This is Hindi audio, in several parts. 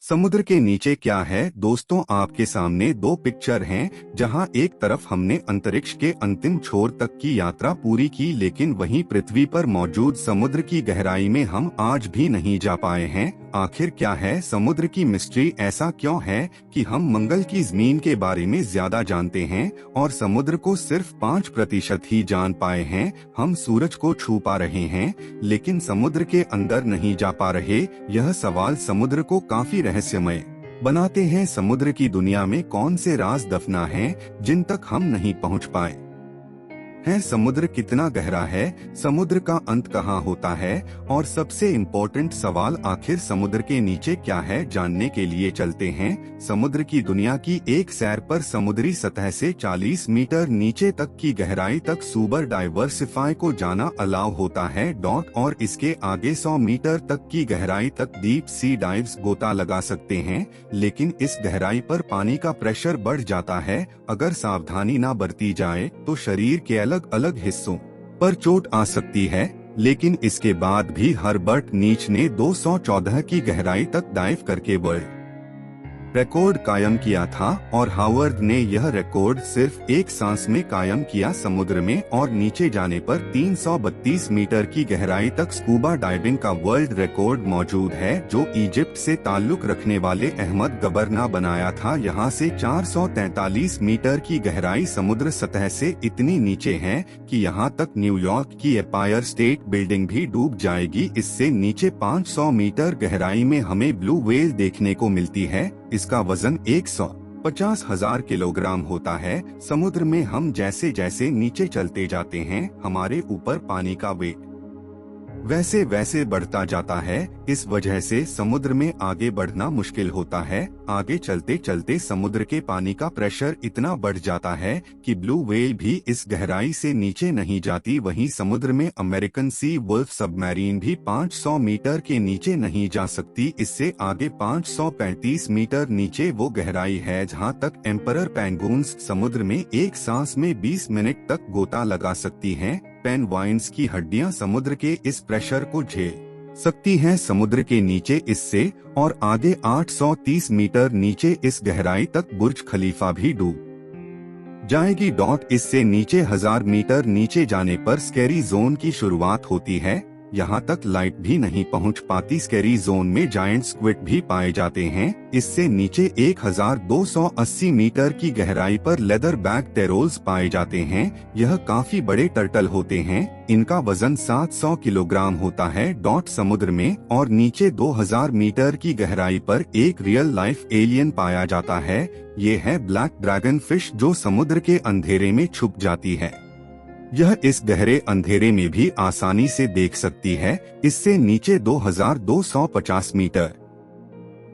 समुद्र के नीचे क्या है दोस्तों, आपके सामने दो पिक्चर हैं, जहां एक तरफ हमने अंतरिक्ष के अंतिम छोर तक की यात्रा पूरी की, लेकिन वहीं पृथ्वी पर मौजूद समुद्र की गहराई में हम आज भी नहीं जा पाए हैं। आखिर क्या है समुद्र की मिस्ट्री? ऐसा क्यों है कि हम मंगल की जमीन के बारे में ज्यादा जानते हैं और समुद्र को सिर्फ 5% ही जान पाए हैं? हम सूरज को छू पा रहे हैं लेकिन समुद्र के अंदर नहीं जा पा रहे। यह सवाल समुद्र को काफी रहस्यमय बनाते हैं। समुद्र की दुनिया में कौन से राज दफना हैं जिन तक हम नहीं पहुंच पाए हैं? समुद्र कितना गहरा है? समुद्र का अंत कहाँ होता है? और सबसे इम्पोर्टेंट सवाल, आखिर समुद्र के नीचे क्या है? जानने के लिए चलते हैं समुद्र की दुनिया की एक सैर पर। समुद्री सतह से 40 मीटर नीचे तक की गहराई तक सुपर डाइवर्सिफाई को जाना अलाउ होता है। और इसके आगे 100 मीटर तक की गहराई तक डीप सी डाइव्स गोता लगा सकते हैं, लेकिन इस गहराई पर पानी का प्रेशर बढ़ जाता है। अगर सावधानी न बरती जाए तो शरीर के अलग अलग हिस्सों पर चोट आ सकती है। लेकिन इसके बाद भी हर्बर्ट नीच ने 214 की गहराई तक डाइव करके वर्ल्ड रिकॉर्ड कायम किया था और हावर्ड ने यह रिकॉर्ड सिर्फ एक सांस में कायम किया। समुद्र में और नीचे जाने पर 332 मीटर की गहराई तक स्कूबा डाइविंग का वर्ल्ड रिकॉर्ड मौजूद है, जो इजिप्ट से ताल्लुक रखने वाले अहमद गबर ने बनाया था। यहाँ से 443 मीटर की गहराई समुद्र सतह से इतनी नीचे है कि यहाँ तक न्यूयॉर्क की एम्पायर स्टेट बिल्डिंग भी डूब जाएगी। इससे नीचे 500 मीटर गहराई में हमें ब्लू व्हेल देखने को मिलती है। इसका वजन 150,000 किलोग्राम होता है। समुद्र में हम जैसे जैसे नीचे चलते जाते हैं, हमारे ऊपर पानी का वेट वैसे वैसे बढ़ता जाता है। इस वजह से समुद्र में आगे बढ़ना मुश्किल होता है। आगे चलते चलते समुद्र के पानी का प्रेशर इतना बढ़ जाता है कि ब्लू व्हेल भी इस गहराई से नीचे नहीं जाती। वहीं समुद्र में अमेरिकन सी वुल्फ सबमरीन भी 500 मीटर के नीचे नहीं जा सकती। इससे आगे 535 मीटर नीचे वो गहराई है जहां तक एम्परर पेंगुइन्स समुद्र में एक सांस में 20 मिनट तक गोता लगा सकती हैं। पेंगुइन्स की हड्डियां समुद्र के इस प्रेशर को झेल सकती हैं। समुद्र के नीचे इससे और आगे 830 मीटर नीचे इस गहराई तक बुर्ज खलीफा भी डूब जाएगी। इससे नीचे 1000 मीटर नीचे जाने पर स्कैरी जोन की शुरुआत होती है। यहाँ तक लाइट भी नहीं पहुँच पाती। स्कैरी जोन में जायंट स्क्विड भी पाए जाते हैं। इससे नीचे 1280 मीटर की गहराई पर लेदर बैक टेरोल्स पाए जाते हैं। यह काफी बड़े टर्टल होते हैं। इनका वजन 700 किलोग्राम होता है। समुद्र में और नीचे 2000 मीटर की गहराई पर एक रियल लाइफ एलियन पाया जाता है। ये है ब्लैक ड्रैगन फिश, जो समुद्र के अंधेरे में छुप जाती है। यह इस गहरे अंधेरे में भी आसानी से देख सकती है। इससे नीचे 2250 मीटर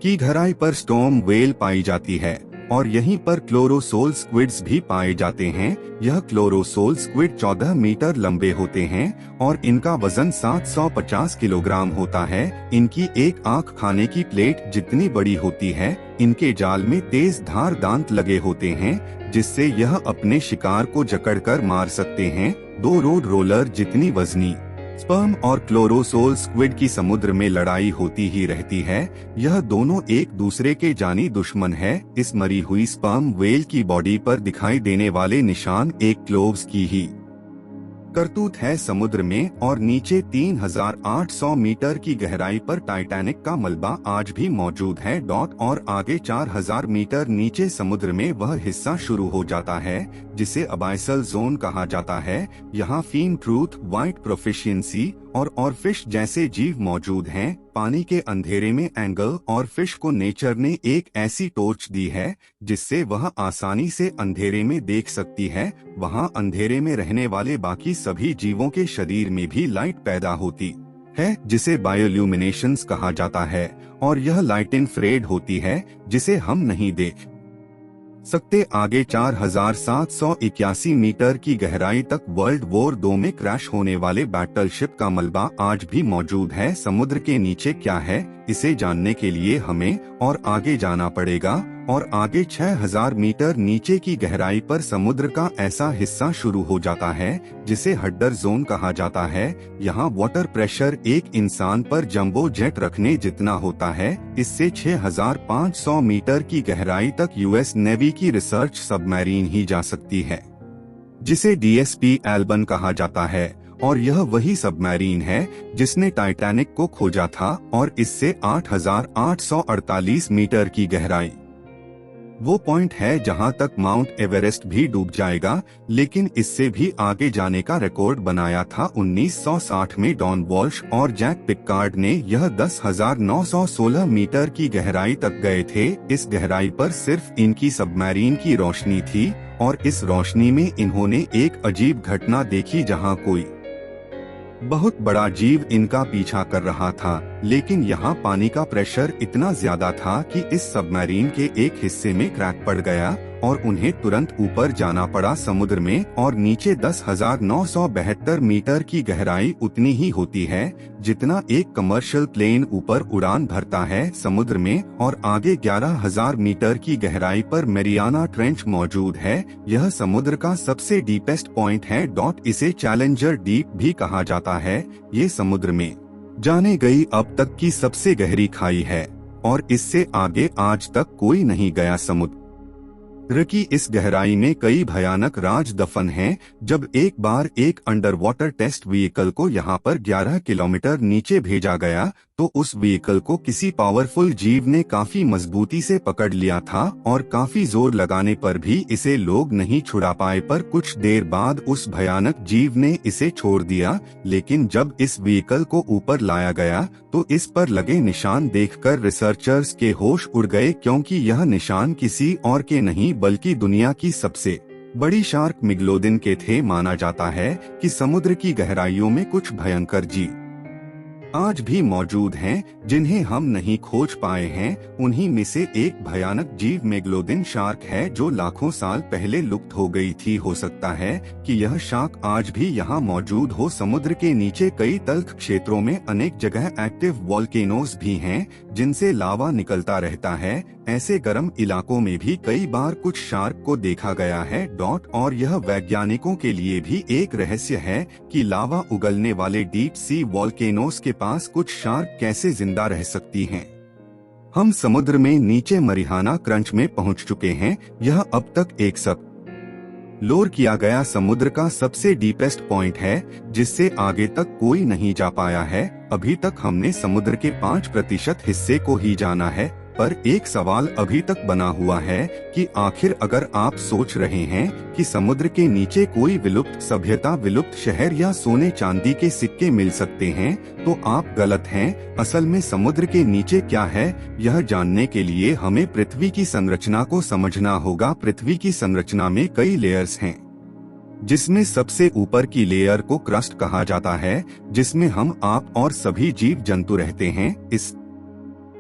की गहराई पर स्टॉर्म व्हेल पाई जाती है और यहीं पर क्लोरोसोल स्क्विड्स भी पाए जाते हैं। यह क्लोरोसोल स्क्विड 14 मीटर लंबे होते हैं और इनका वजन 750 किलोग्राम होता है। इनकी एक आंख खाने की प्लेट जितनी बड़ी होती है। इनके जाल में तेज धार दांत लगे होते हैं, जिससे यह अपने शिकार को जकड़कर मार सकते हैं। 2 रोड रोलर जितनी वजनी स्पर्म और क्लोरोसोल स्क्विड की समुद्र में लड़ाई होती ही रहती है। यह दोनों एक दूसरे के जानी दुश्मन है। इस मरी हुई स्पर्म व्हेल की बॉडी पर दिखाई देने वाले निशान एक क्लोव्स की ही करतूत है। समुद्र में और नीचे 3800 मीटर की गहराई पर टाइटैनिक का मलबा आज भी मौजूद है। और आगे 4000 मीटर नीचे समुद्र में वह हिस्सा शुरू हो जाता है जिसे अबाइसल जोन कहा जाता है। यहाँ फिन ट्रूथ, व्हाइट प्रोफिशिएंसी और फिश जैसे जीव मौजूद हैं। पानी के अंधेरे में एंगल और फिश को नेचर ने एक ऐसी टॉर्च दी है जिससे वह आसानी से अंधेरे में देख सकती है। वहाँ अंधेरे में रहने वाले बाकी सभी जीवों के शरीर में भी लाइट पैदा होती है, जिसे बायोल्यूमिनेशंस कहा जाता है, और यह लाइट इंफ्रारेड होती है जिसे हम नहीं देख सकते। आगे 4781 मीटर की गहराई तक वर्ल्ड वॉर 2 में क्रैश होने वाले बैटलशिप का मलबा आज भी मौजूद है। समुद्र के नीचे क्या है, इसे जानने के लिए हमें और आगे जाना पड़ेगा और आगे 6000 मीटर नीचे की गहराई पर समुद्र का ऐसा हिस्सा शुरू हो जाता है जिसे हड्डर जोन कहा जाता है। यहाँ वाटर प्रेशर एक इंसान पर जंबो जेट रखने जितना होता है। इससे 6500 मीटर की गहराई तक यूएस नेवी की रिसर्च सबमरीन ही जा सकती है, जिसे डीएसपी एल्बन कहा जाता है। और यह वही सबमरीन है जिसने टाइटैनिक को खोजा था और इससे 8848 मीटर की गहराई वो पॉइंट है जहां तक माउंट एवरेस्ट भी डूब जाएगा। लेकिन इससे भी आगे जाने का रिकॉर्ड बनाया था 1960 में डॉन वॉल्श और जैक पिकार्ड ने। यह 10,916 मीटर की गहराई तक गए थे। इस गहराई पर सिर्फ इनकी सबमरीन की रोशनी थी और इस रोशनी में इन्होंने एक अजीब घटना देखी जहां कोई बहुत बड़ा जीव इनका पीछा कर रहा था। लेकिन यहाँ पानी का प्रेशर इतना ज्यादा था कि इस सबमरीन के एक हिस्से में क्रैक पड़ गया और उन्हें तुरंत ऊपर जाना पड़ा समुद्र में। और नीचे 10,972 मीटर की गहराई उतनी ही होती है जितना एक कमर्शियल प्लेन ऊपर उड़ान भरता है समुद्र में। और आगे 11,000 मीटर की गहराई पर मैरियाना ट्रेंच मौजूद है। यह समुद्र का सबसे डीपेस्ट पॉइंट है। इसे चैलेंजर डीप भी कहा जाता है। ये समुद्र में जाने गई अब तक की सबसे गहरी खाई है और इससे आगे आज तक कोई नहीं गया। समुद्र की इस गहराई में कई भयानक राज दफन हैं। जब एक बार एक अंडर वाटर टेस्ट व्हीकल को यहाँ पर 11 किलोमीटर नीचे भेजा गया तो उस व्हीकल को किसी पावरफुल जीव ने काफी मजबूती से पकड़ लिया था और काफी जोर लगाने पर भी इसे लोग नहीं छुड़ा पाए। पर कुछ देर बाद उस भयानक जीव ने इसे छोड़ दिया। लेकिन जब इस व्हीकल को ऊपर लाया गया तो इस पर लगे निशान देखकर रिसर्चर्स के होश उड़ गए, क्योंकि यह निशान किसी और के नहीं बल्कि दुनिया की सबसे बड़ी शार्क मिगलोदिन के थे। माना जाता है कि समुद्र की गहराइयों में कुछ भयंकर जीव आज भी मौजूद हैं जिन्हें हम नहीं खोज पाए हैं। उन्हीं में से एक भयानक जीव मेगलोदिन शार्क है जो लाखों साल पहले लुप्त हो गई थी। हो सकता है कि यह शार्क आज भी यहाँ मौजूद हो। समुद्र के नीचे कई तल्ख क्षेत्रों में अनेक जगह एक्टिव वोल्केनोज भी हैं जिनसे लावा निकलता रहता है। ऐसे गर्म इलाकों में भी कई बार कुछ शार्क को देखा गया है। और यह वैज्ञानिकों के लिए भी एक रहस्य है कि लावा उगलने वाले डीप सी वोल्केनोज के पास कुछ शार्क कैसे जिंदा रह सकती हैं। हम समुद्र में नीचे मरिहाना क्रंच में पहुंच चुके हैं। यह अब तक एक सब लोर किया गया समुद्र का सबसे डीपेस्ट पॉइंट है जिससे आगे तक कोई नहीं जा पाया है। अभी तक हमने समुद्र के 5% हिस्से को ही जाना है। पर एक सवाल अभी तक बना हुआ है कि आखिर अगर आप सोच रहे हैं कि समुद्र के नीचे कोई विलुप्त सभ्यता, विलुप्त शहर या सोने चांदी के सिक्के मिल सकते हैं तो आप गलत हैं। असल में समुद्र के नीचे क्या है यह जानने के लिए हमें पृथ्वी की संरचना को समझना होगा। पृथ्वी की संरचना में कई लेयर्स हैं जिसमें सबसे ऊपर की लेयर को क्रस्ट कहा जाता है, जिसमें हम, आप और सभी जीव जंतु रहते हैं। इस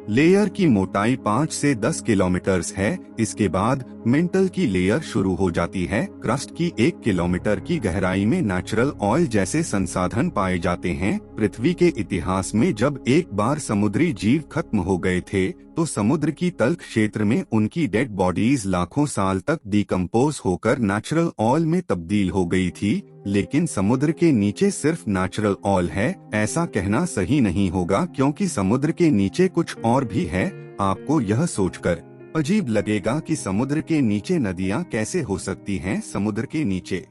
लेयर की मोटाई 5 से 10 किलोमीटर है। इसके बाद मेंटल की लेयर शुरू हो जाती है। क्रस्ट की 1 किलोमीटर की गहराई में नेचुरल ऑयल जैसे संसाधन पाए जाते हैं। पृथ्वी के इतिहास में जब एक बार समुद्री जीव खत्म हो गए थे तो समुद्र की तल क्षेत्र में उनकी डेड बॉडीज लाखों साल तक डिकम्पोज होकर नेचुरल ऑयल में तब्दील हो गई थी। लेकिन समुद्र के नीचे सिर्फ नेचुरल ऑयल है ऐसा कहना सही नहीं होगा, क्योंकि समुद्र के नीचे कुछ और भी है। आपको यह सोचकर अजीब लगेगा कि समुद्र के नीचे नदियां कैसे हो सकती हैं। समुद्र के नीचे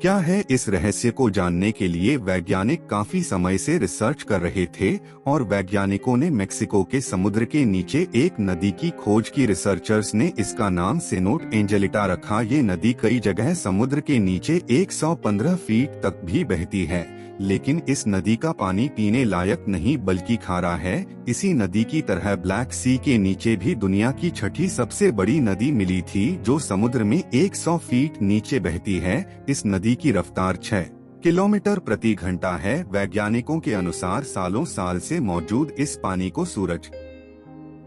क्या है, इस रहस्य को जानने के लिए वैज्ञानिक काफी समय से रिसर्च कर रहे थे और वैज्ञानिकों ने मेक्सिको के समुद्र के नीचे एक नदी की खोज की। रिसर्चर्स ने इसका नाम सेनोट एंजेलिटा रखा। ये नदी कई जगह समुद्र के नीचे 115 फीट तक भी बहती है, लेकिन इस नदी का पानी पीने लायक नहीं बल्कि खारा है। इसी नदी की तरह ब्लैक सी के नीचे भी दुनिया की 6ठी सबसे बड़ी नदी मिली थी जो समुद्र में 100 फीट नीचे बहती है। इस नदी की रफ्तार 6 किलोमीटर प्रति घंटा है। वैज्ञानिकों के अनुसार सालों साल से मौजूद इस पानी को सूरज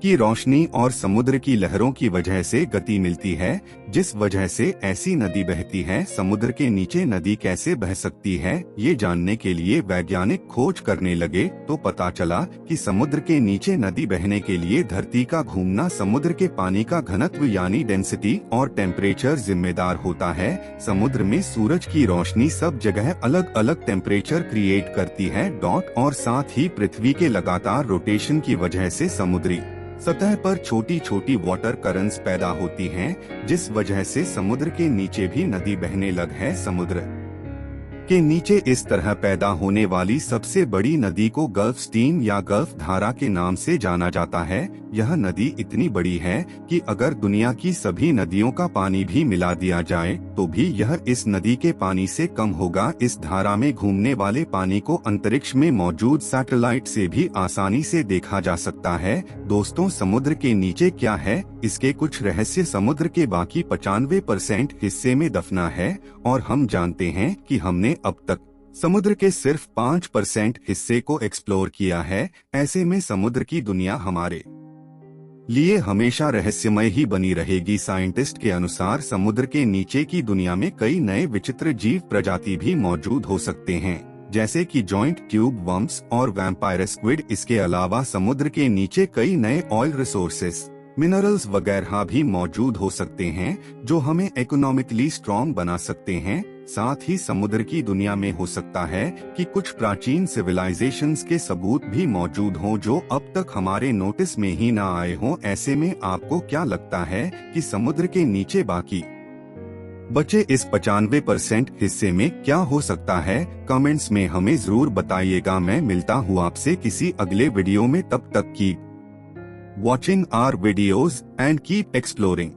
की रोशनी और समुद्र की लहरों की वजह से गति मिलती है, जिस वजह से ऐसी नदी बहती है। समुद्र के नीचे नदी कैसे बह सकती है, ये जानने के लिए वैज्ञानिक खोज करने लगे तो पता चला कि समुद्र के नीचे नदी बहने के लिए धरती का घूमना, समुद्र के पानी का घनत्व यानी डेंसिटी और टेम्परेचर जिम्मेदार होता है। समुद्र में सूरज की रोशनी सब जगह अलग अलग टेम्परेचर क्रिएट करती है। और साथ ही पृथ्वी के लगातार रोटेशन की वजह से समुद्री सतह पर छोटी छोटी वाटर करंट्स पैदा होती हैं, जिस वजह से समुद्र के नीचे भी नदी बहने लग है। समुद्र के नीचे इस तरह पैदा होने वाली सबसे बड़ी नदी को गल्फ स्ट्रीम या गल्फ धारा के नाम से जाना जाता है। यह नदी इतनी बड़ी है कि अगर दुनिया की सभी नदियों का पानी भी मिला दिया जाए तो भी यह इस नदी के पानी से कम होगा। इस धारा में घूमने वाले पानी को अंतरिक्ष में मौजूद सैटेलाइट से भी आसानी से देखा जा सकता है। दोस्तों, समुद्र के नीचे क्या है, इसके कुछ रहस्य समुद्र के बाकी 95% हिस्से में दफना है और हम जानते हैं कि हमने अब तक समुद्र के सिर्फ 5% हिस्से को एक्सप्लोर किया है। ऐसे में समुद्र की दुनिया हमारे लिए हमेशा रहस्यमय ही बनी रहेगी। साइंटिस्ट के अनुसार समुद्र के नीचे की दुनिया में कई नए विचित्र जीव प्रजाति भी मौजूद हो सकते हैं, जैसे कि जॉइंट ट्यूब वर्म्स और वैम्पायर स्क्विड। इसके अलावा समुद्र के नीचे कई नए ऑयल रिसोर्सेस, मिनरल्स वगैरह भी मौजूद हो सकते हैं जो हमें इकोनॉमिकली स्ट्रॉन्ग बना सकते हैं। साथ ही समुद्र की दुनिया में हो सकता है कि कुछ प्राचीन सिविलाइजेशंस के सबूत भी मौजूद हों जो अब तक हमारे नोटिस में ही ना आए हों। ऐसे में आपको क्या लगता है कि समुद्र के नीचे बाकी बचे इस 95% हिस्से में क्या हो सकता है? कमेंट्स में हमें जरूर बताइएगा। मैं मिलता हूँ आपसे किसी अगले वीडियो में, तब तक की watching our videos and keep exploring.